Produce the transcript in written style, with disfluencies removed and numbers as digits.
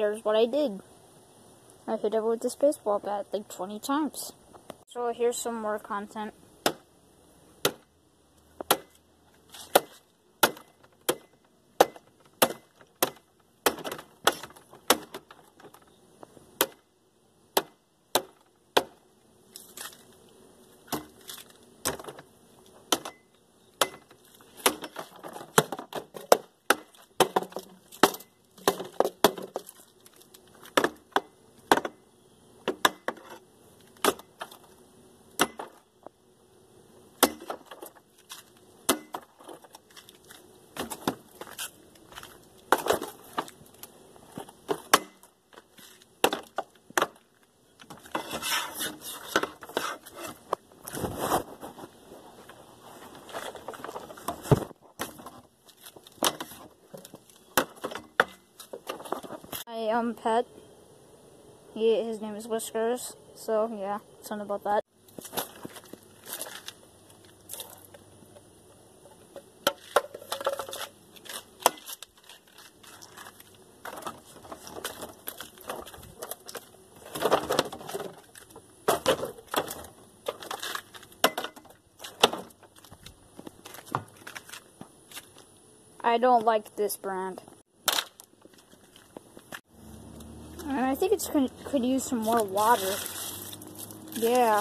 here's what I did. I hit it with this baseball bat like 20 times. So here's some more content. My pet, his name is Whiskers, so yeah, something about that. I don't like this brand. And I think it's could use some more water. Yeah.